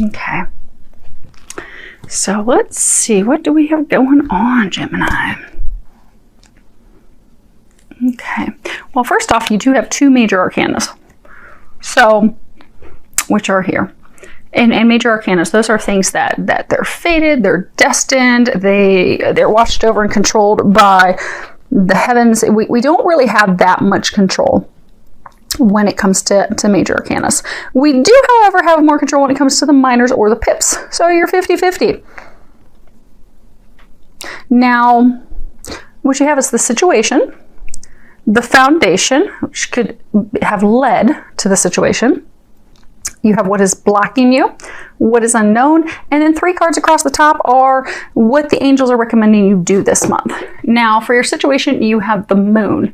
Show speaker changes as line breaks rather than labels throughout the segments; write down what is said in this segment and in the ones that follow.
Okay. So let's see, what do we have going on, Gemini? Okay. Well, first off, you do have 2 major arcanas. So, which are here. And major arcanas, those are things that they're fated, they're destined, they're watched over and controlled by the heavens. We don't really have that much control when it comes to major arcanas. We do, however, have more control when it comes to the minors or the pips. So you're 50-50. Now, what you have is the situation, the foundation, which could have led to the situation. You have what is blocking you, what is unknown, and then 3 cards across the top are what the angels are recommending you do this month. Now, for your situation, you have the moon.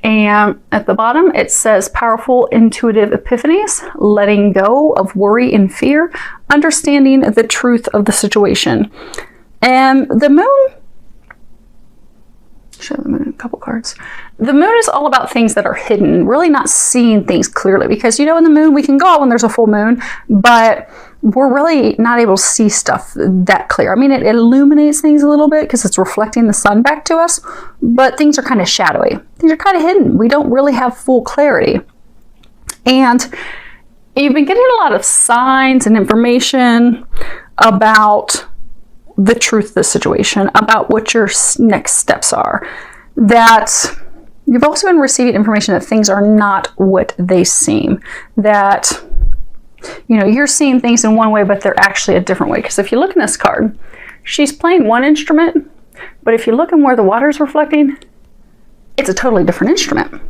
And at the bottom, it says powerful intuitive epiphanies, letting go of worry and fear, understanding the truth of the situation. And the moon, show the moon a couple cards. The moon is all about things that are hidden, really not seeing things clearly, because in the moon we can go out when there's a full moon, but we're really not able to see stuff that clear. I mean, it illuminates things a little bit because it's reflecting the sun back to us, but things are kind of shadowy. Things are kind of hidden. We don't really have full clarity. And you've been getting a lot of signs and information about the truth of the situation, about what your next steps are, that you've also been receiving information that things are not what they seem, that you're seeing things in one way, but they're actually a different way. Because if you look in this card, she's playing one instrument, but if you look in where the water's reflecting, it's a totally different instrument.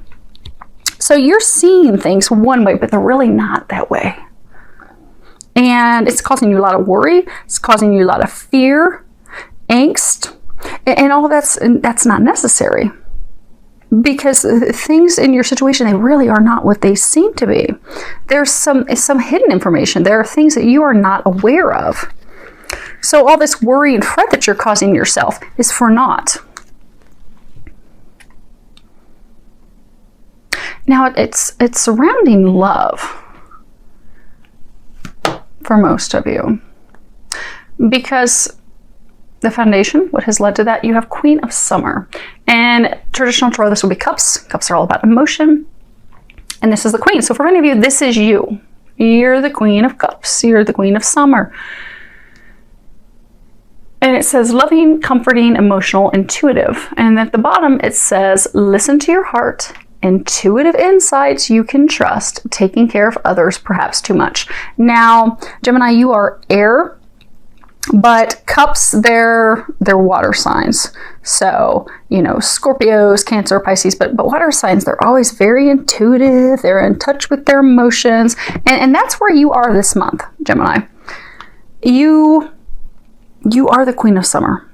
So you're seeing things one way, but they're really not that way. And it's causing you a lot of worry. It's causing you a lot of fear, angst, and all of that's not necessary. Because things in your situation, they really are not what they seem to be. There's some hidden information. There are things that you are not aware of. So all this worry and fret that you're causing yourself is for naught. Now it's surrounding love for most of you, because the foundation, what has led to that, you have Queen of Summer. And traditional tarot, this will be cups. Cups are all about emotion. And this is the Queen. So for many of you, this is you. You're the Queen of Cups. You're the Queen of Summer. And it says loving, comforting, emotional, intuitive. And at the bottom, it says listen to your heart. Intuitive insights you can trust, taking care of others perhaps too much. Now, Gemini, you are air, but cups, they're water signs. So, Scorpios, Cancer, Pisces, but water signs, they're always very intuitive. They're in touch with their emotions. And that's where you are this month, Gemini. You are the Queen of Summer.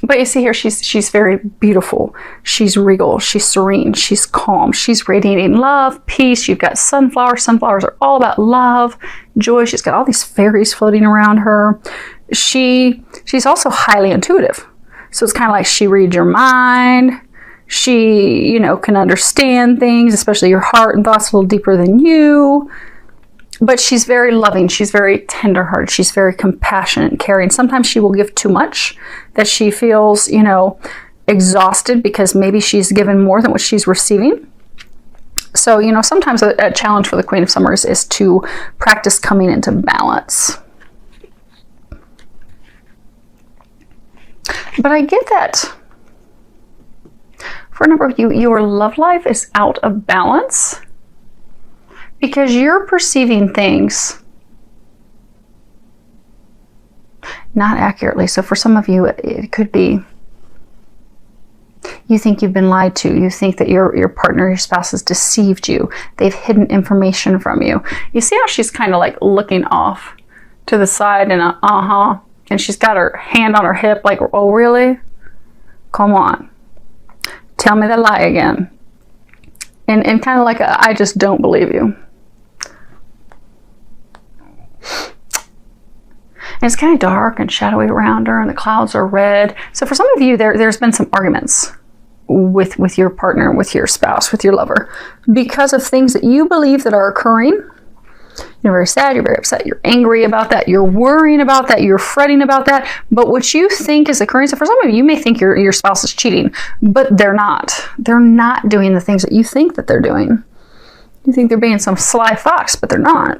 But you see here, she's very beautiful. She's regal. She's serene. She's calm. She's radiating love, peace. You've got sunflowers. Sunflowers are all about love, joy. She's got all these fairies floating around her. She's also highly intuitive. So it's kind of like she reads your mind. She, can understand things, especially your heart and thoughts a little deeper than you. But she's very loving. She's very tenderhearted. She's very compassionate and caring. Sometimes she will give too much, that she feels, exhausted because maybe she's given more than what she's receiving. So, sometimes a challenge for the Queen of Summers is to practice coming into balance. But I get that for a number of you, your love life is out of balance, because you're perceiving things not accurately. So for some of you, it could be you think you've been lied to. You think that your partner, your spouse has deceived you. They've hidden information from you. You see how she's kind of like looking off to the side and and she's got her hand on her hip like, oh, really? Come on. Tell me the lie again. And kind of like I just don't believe you. And it's kind of dark and shadowy around her, and the clouds are red. So for some of you, there's been some arguments with your partner, with your spouse, with your lover, because of things that you believe that are occurring. You're very sad, you're very upset, you're angry about that, you're worrying about that, you're fretting about that. But what you think is occurring, so for some of you, you may think your spouse is cheating, but they're not. They're not doing the things that you think that they're doing. You think they're being some sly fox, but they're not.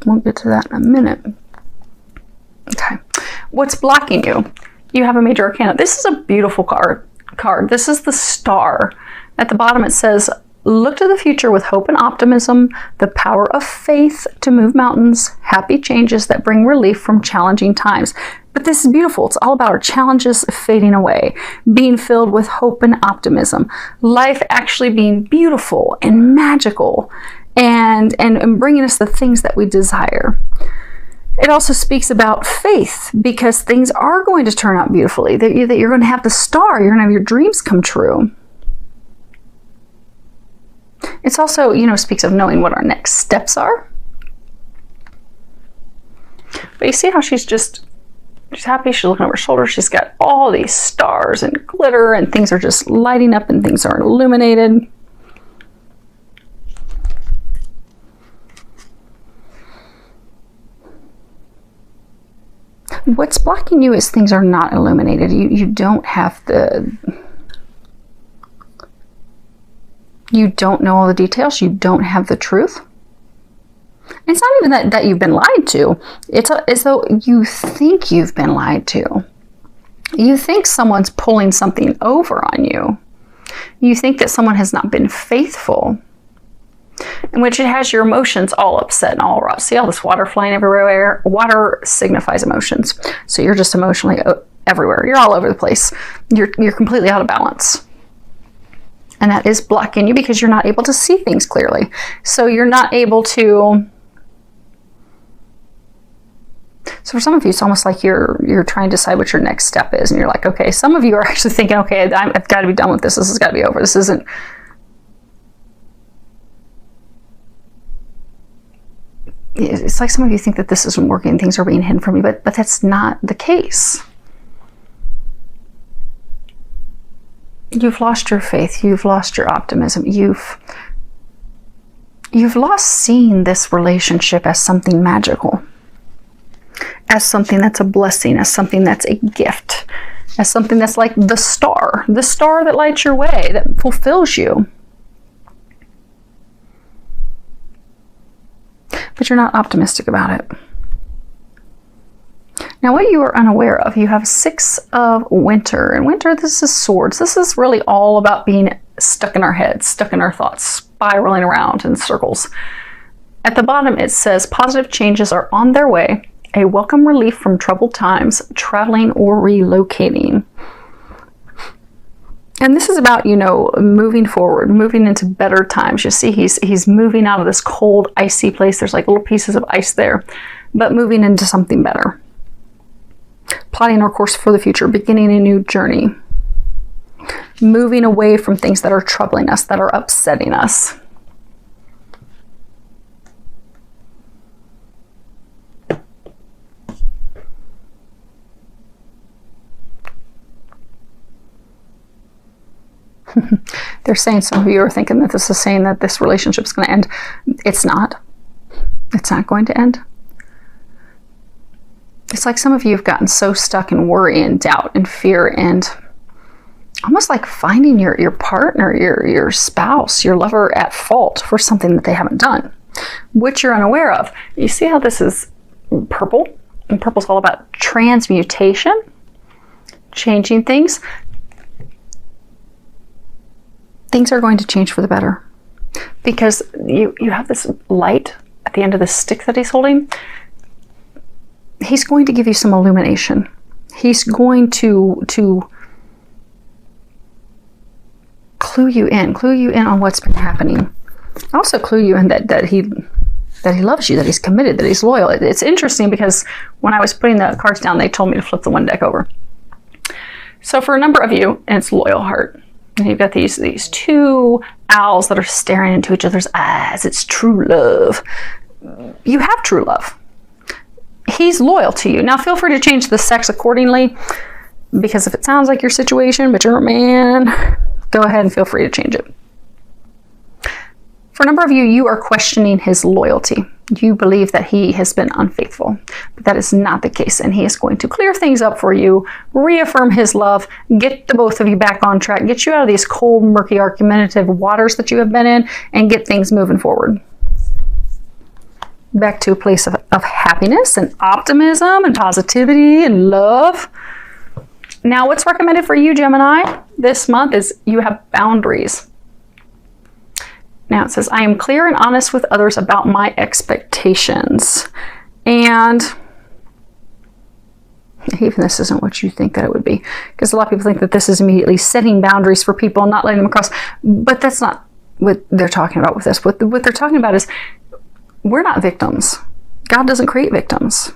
We'll get to that in a minute. Okay. What's blocking you? You have a major arcana. This is a beautiful card. This is the star. At the bottom it says, look to the future with hope and optimism, the power of faith to move mountains, happy changes that bring relief from challenging times. But this is beautiful. It's all about our challenges fading away, being filled with hope and optimism, life actually being beautiful and magical, and bringing us the things that we desire. It also speaks about faith, because things are going to turn out beautifully, that you're going to have the star, you're going to have your dreams come true. It's also, speaks of knowing what our next steps are. But you see how she's happy, she's looking over her shoulder, she's got all these stars and glitter, and things are just lighting up and things are illuminated. What's blocking you is things are not illuminated. You don't have you don't know all the details. You don't have the truth. It's not even that you've been lied to. It's as though you think you've been lied to. You think someone's pulling something over on you. You think that someone has not been faithful, in which it has your emotions all upset and all raw. See all this water flying everywhere? Water signifies emotions. So you're just emotionally everywhere. You're all over the place. You're completely out of balance. And that is blocking you because you're not able to see things clearly. So you're not able to... So for some of you, it's almost like you're trying to decide what your next step is. And you're like, okay, some of you are actually thinking, okay, I've got to be done with this. This has got to be over. This isn't... It's like some of you think that this isn't working, things are being hidden from you, but that's not the case. You've lost your faith, you've lost your optimism, you've lost seeing this relationship as something magical, as something that's a blessing, as something that's a gift, as something that's like the star that lights your way, that fulfills you. But you're not optimistic about it. Now, what you are unaware of, you have 6 of winter. And winter, this is swords. This is really all about being stuck in our heads, stuck in our thoughts, spiraling around in circles. At the bottom, it says, positive changes are on their way. A welcome relief from troubled times, traveling or relocating. And this is about, moving forward, moving into better times. You see, he's moving out of this cold, icy place. There's like little pieces of ice there, but moving into something better. Plotting our course for the future, beginning a new journey. Moving away from things that are troubling us, that are upsetting us. They're saying, some of you are thinking that this is saying that this relationship is going to end. It's not. It's not going to end. It's like some of you have gotten so stuck in worry and doubt and fear and almost like finding your partner, your spouse, your lover at fault for something that they haven't done, which you're unaware of. You see how this is purple? And purple's all about transmutation, changing things. Things are going to change for the better because you have this light at the end of the stick that he's holding. He's going to give you some illumination. He's going to clue you in on what's been happening. Also clue you in that he loves you, that he's committed, that he's loyal. It's interesting because when I was putting the cards down, they told me to flip the one deck over. So for a number of you, and it's loyal heart. And you've got these 2 owls that are staring into each other's eyes. It's true love. You have true love. He's loyal to you. Now feel free to change the sex accordingly, because if it sounds like your situation, but you're a man, go ahead and feel free to change it. For a number of you, you are questioning his loyalty. You believe that he has been unfaithful, but that is not the case, and he is going to clear things up for you, reaffirm his love, get the both of you back on track, get you out of these cold, murky, argumentative waters that you have been in, and get things moving forward. Back to a place of happiness and optimism and positivity and love. Now, what's recommended for you, Gemini, this month is you have boundaries. Now it says, I am clear and honest with others about my expectations. And even this isn't what you think that it would be, because a lot of people think that this is immediately setting boundaries for people and not letting them across. But that's not what they're talking about with this. What they're talking about is we're not victims. God doesn't create victims.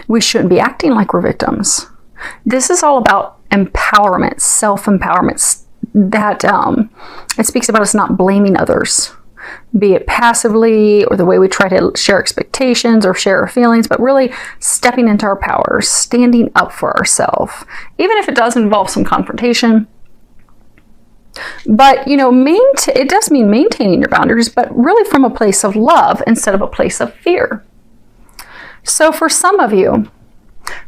We shouldn't be acting like we're victims. This is all about empowerment, self-empowerment. That it speaks about us not blaming others, be it passively or the way we try to share expectations or share our feelings, but really stepping into our power, standing up for ourselves, even if it does involve some confrontation. But, you know, it does mean maintaining your boundaries, but really from a place of love instead of a place of fear. So for some of you,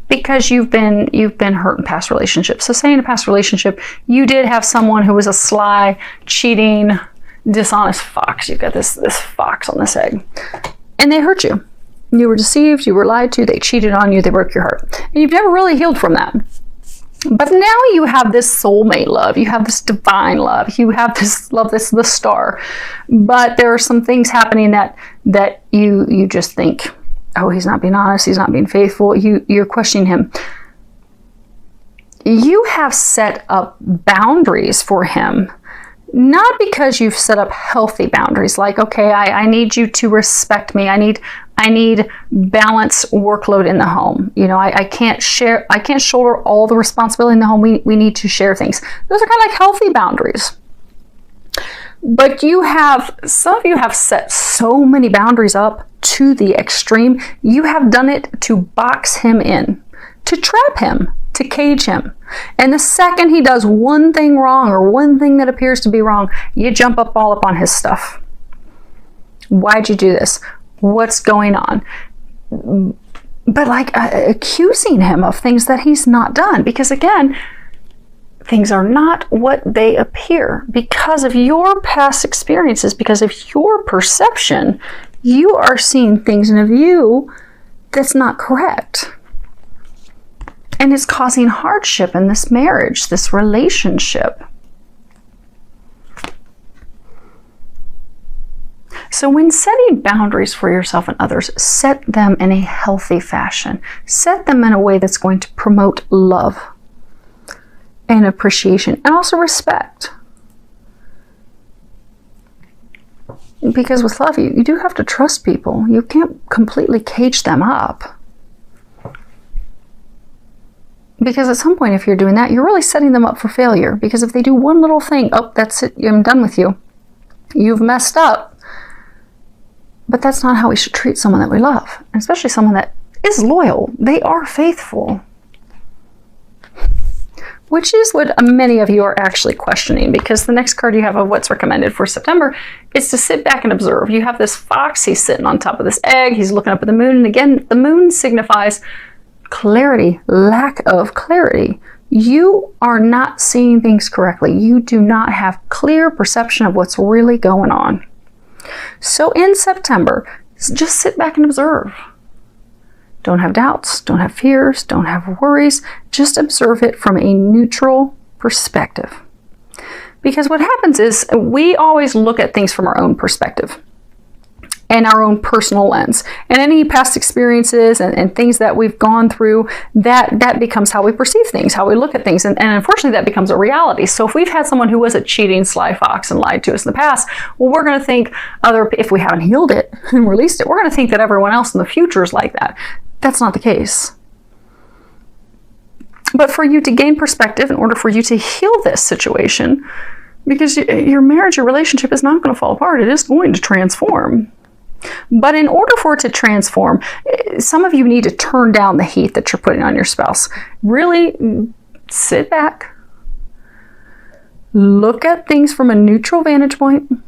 because you've been hurt in past relationships. So say in a past relationship, you did have someone who was a sly, cheating, dishonest fox. You've got this fox on this egg. And they hurt you. You were deceived, you were lied to, they cheated on you, they broke your heart. And you've never really healed from that. But now you have this soulmate love, you have this divine love, you have this love, this the star. But there are some things happening that you just think, oh, he's not being honest, he's not being faithful, you're questioning him. You have set up boundaries for him, not because you've set up healthy boundaries, like, okay, I need you to respect me, I need balanced workload in the home. You know, I can't shoulder all the responsibility in the home, we need to share things. Those are kind of like healthy boundaries. But some of you have set so many boundaries up to the extreme. You have done it to box him in, to trap him, to cage him. And the second he does one thing wrong or one thing that appears to be wrong, you jump all up on his stuff. Why'd you do this? What's going on? But like accusing him of things that he's not done. Because again, things are not what they appear. Because of your past experiences, because of your perception, you are seeing things in a view that's not correct. And it's causing hardship in this marriage, this relationship. So when setting boundaries for yourself and others, set them in a healthy fashion. Set them in a way that's going to promote love and appreciation, and also respect. Because with love, you do have to trust people. You can't completely cage them up. Because at some point, if you're doing that, you're really setting them up for failure. Because if they do one little thing, oh, that's it, I'm done with you. You've messed up. But that's not how we should treat someone that we love, and especially someone that is loyal. They are faithful. Which is what many of you are actually questioning, because the next card you have of what's recommended for September is to sit back and observe. You have this fox, he's sitting on top of this egg, he's looking up at the moon, and again, the moon signifies clarity, lack of clarity. You are not seeing things correctly. You do not have clear perception of what's really going on. So in September, just sit back and observe. Don't have doubts, don't have fears, don't have worries. Just observe it from a neutral perspective. Because what happens is we always look at things from our own perspective and our own personal lens. And any past experiences and things that we've gone through, that becomes how we perceive things, how we look at things. And unfortunately, that becomes a reality. So if we've had someone who was a cheating, sly fox and lied to us in the past, well, we're going to think if we haven't healed it and released it, we're going to think that everyone else in the future is like that. That's not the case. But for you to gain perspective, in order for you to heal this situation, because your marriage, your relationship is not going to fall apart, it is going to transform. But in order for it to transform, some of you need to turn down the heat that you're putting on your spouse. Really sit back, look at things from a neutral vantage point,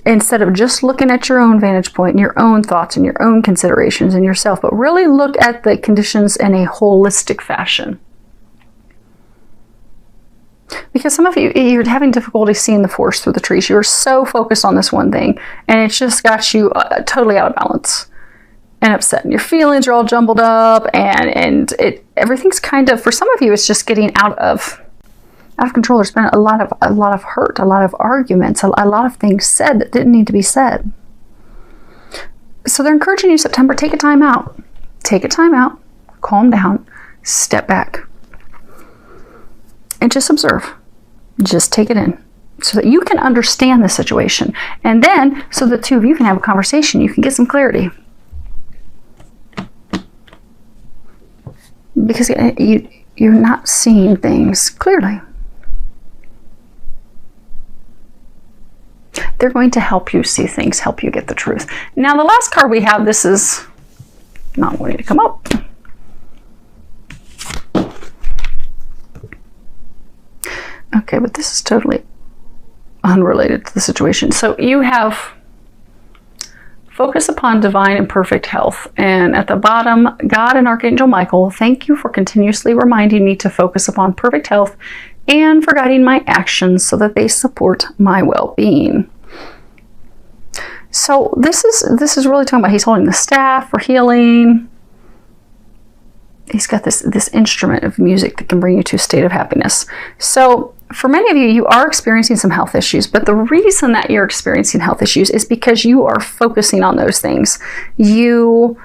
instead of just looking at your own vantage point and your own thoughts and your own considerations and yourself, but really look at the conditions in a holistic fashion. Because some of you, you're having difficulty seeing the forest through the trees. You're so focused on this one thing, and it's just got you totally out of balance and upset. And your feelings are all jumbled up, and everything's kind of, for some of you, it's just getting out of control. There's been a lot of hurt, a lot of arguments, a lot of things said that didn't need to be said. So they're encouraging you, September, take a time out. Take a time out, calm down, step back, and just observe. Just take it in so that you can understand the situation. And then, so the two of you can have a conversation, you can get some clarity. Because you're not seeing things clearly. They're going to help you see things, help you get the truth. Now, the last card we have, this is not wanting to come up. Okay, but this is totally unrelated to the situation. So you have focus upon divine and perfect health. And at the bottom, God and Archangel Michael, thank you for continuously reminding me to focus upon perfect health and for guiding my actions so that they support my well-being. So this is really talking about, he's holding the staff for healing. He's got this instrument of music that can bring you to a state of happiness. So for many of you, you are experiencing some health issues, but the reason that you're experiencing health issues is because you are focusing on those things. You're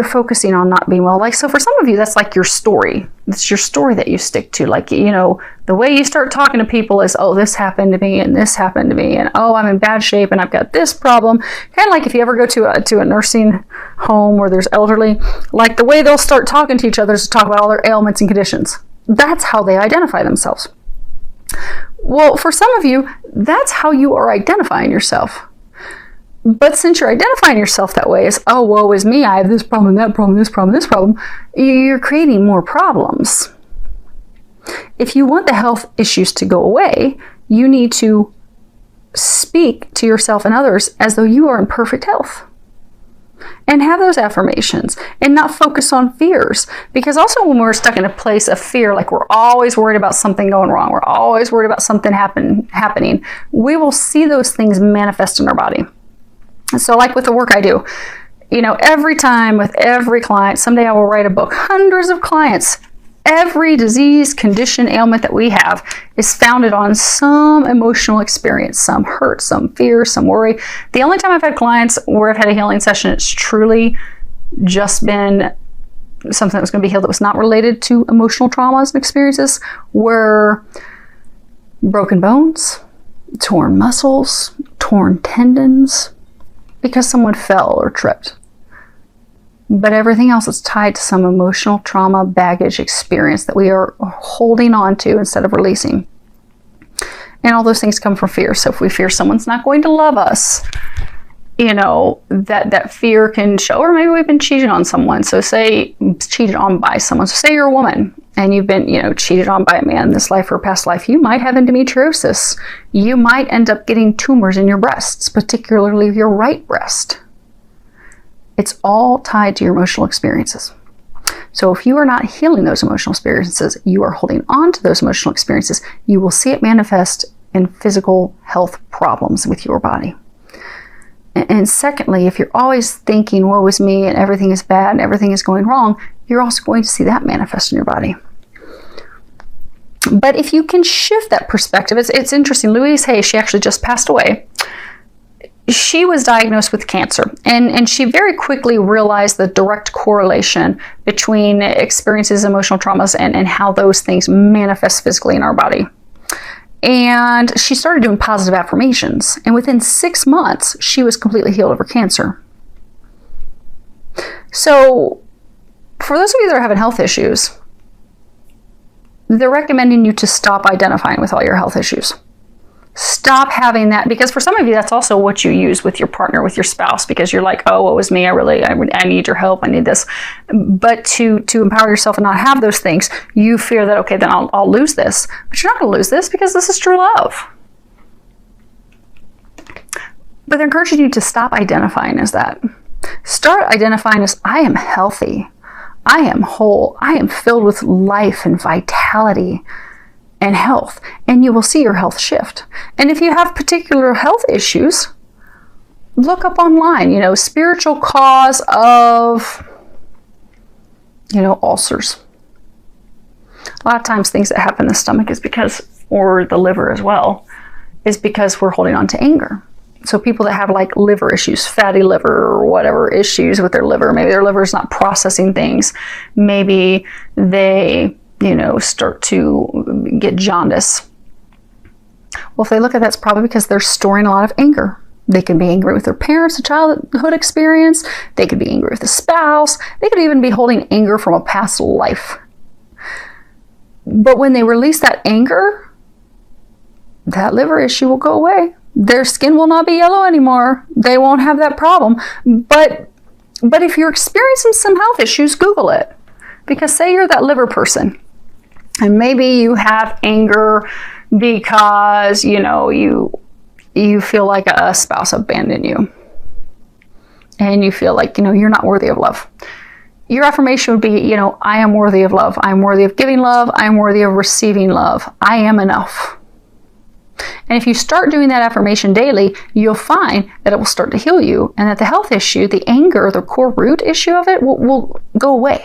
focusing on not being well. Like, so for some of you, that's like your story. It's your story that you stick to. Like, you know, the way you start talking to people is, oh, this happened to me and this happened to me, and oh, I'm in bad shape and I've got this problem. Kind of like if you ever go to a nursing home where there's elderly, like the way they'll start talking to each other is to talk about all their ailments and conditions. That's how they identify themselves. Well, for some of you, that's how you are identifying yourself. But since you're identifying yourself that way as, oh, woe is me, I have this problem, that problem, this problem, this problem, you're creating more problems. If you want the health issues to go away, you need to speak to yourself and others as though you are in perfect health. And have those affirmations and not focus on fears. Because also when we're stuck in a place of fear, like we're always worried about something going wrong, we're always worried about something happening, we will see those things manifest in our body. So like with the work I do, you know, every time with every client, someday I will write a book, hundreds of clients. Every disease, condition, ailment that we have is founded on some emotional experience, some hurt, some fear, some worry. The only time I've had clients where I've had a healing session, it's truly just been something that was going to be healed that was not related to emotional traumas and experiences, were broken bones, torn muscles, torn tendons, because someone fell or tripped. But everything else is tied to some emotional trauma, baggage, experience that we are holding on to instead of releasing. And all those things come from fear. So if we fear someone's not going to love us, you know, that fear can show, or maybe we've been cheated on someone. So say cheated on by someone. So say you're a woman and you've been, you know, cheated on by a man in this life or past life. You might have endometriosis. You might end up getting tumors in your breasts, particularly your right breast. It's all tied to your emotional experiences. So if you are not healing those emotional experiences, you are holding on to those emotional experiences, you will see it manifest in physical health problems with your body. And secondly, if you're always thinking, woe is me, and everything is bad and everything is going wrong, you're also going to see that manifest in your body. But if you can shift that perspective, it's interesting. Louise Hay, she actually just passed away. She was diagnosed with cancer, and she very quickly realized the direct correlation between experiences, emotional traumas, and how those things manifest physically in our body. And she started doing positive affirmations, and within 6 months, she was completely healed of her cancer. So, for those of you that are having health issues, they're recommending you to stop identifying with all your health issues. Stop having that, because for some of you, that's also what you use with your partner, with your spouse, because you're like, oh, what was me? I need your help. I need this. But to empower yourself and not have those things, you fear that, okay, then I'll lose this. But you're not going to lose this, because this is true love. But they're encouraging you to stop identifying as that. Start identifying as, I am healthy. I am whole. I am filled with life and vitality and health. And you will see your health shift. And if you have particular health issues, look up online, spiritual cause of, ulcers. A lot of times things that happen in the stomach is because, or the liver as well, is because we're holding on to anger. So people that have like liver issues, fatty liver or whatever issues with their liver, maybe their liver is not processing things. Maybe they, start to get jaundice. Well, if they look at that, it's probably because they're storing a lot of anger. They could be angry with their parents, a childhood experience. They could be angry with a spouse. They could even be holding anger from a past life. But when they release that anger, that liver issue will go away. Their skin will not be yellow anymore. They won't have that problem. But if you're experiencing some health issues, Google it. Because say you're that liver person, and maybe you have anger because, you feel like a spouse abandoned you. And you feel like, you're not worthy of love. Your affirmation would be, I am worthy of love. I am worthy of giving love. I am worthy of receiving love. I am enough. And if you start doing that affirmation daily, you'll find that it will start to heal you, and that the health issue, the anger, the core root issue of it will go away.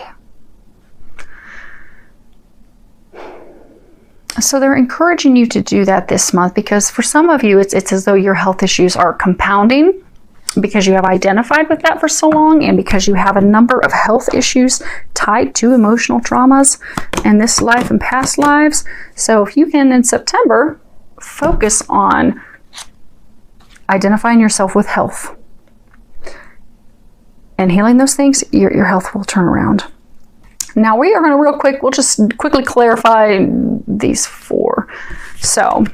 So they're encouraging you to do that this month, because for some of you, it's as though your health issues are compounding because you have identified with that for so long, and because you have a number of health issues tied to emotional traumas in this life and past lives. So if you can, in September, focus on identifying yourself with health and healing those things, your health will turn around. Now we are going to we'll just quickly clarify these 4. So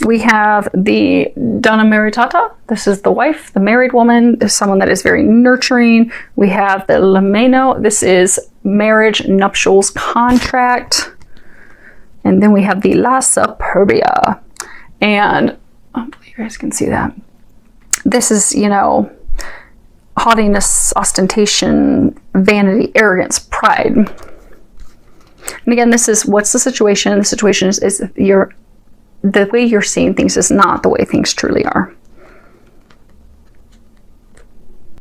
we have the Donna Maritata. This is the wife, the married woman, is someone that is very nurturing. We have the Lameno. This is marriage, nuptials, contract. And then we have the La Superbia. And hopefully you guys can see that. This is, haughtiness, ostentation, vanity, arrogance, pride. And again, what's the situation? The situation is the way you're seeing things is not the way things truly are.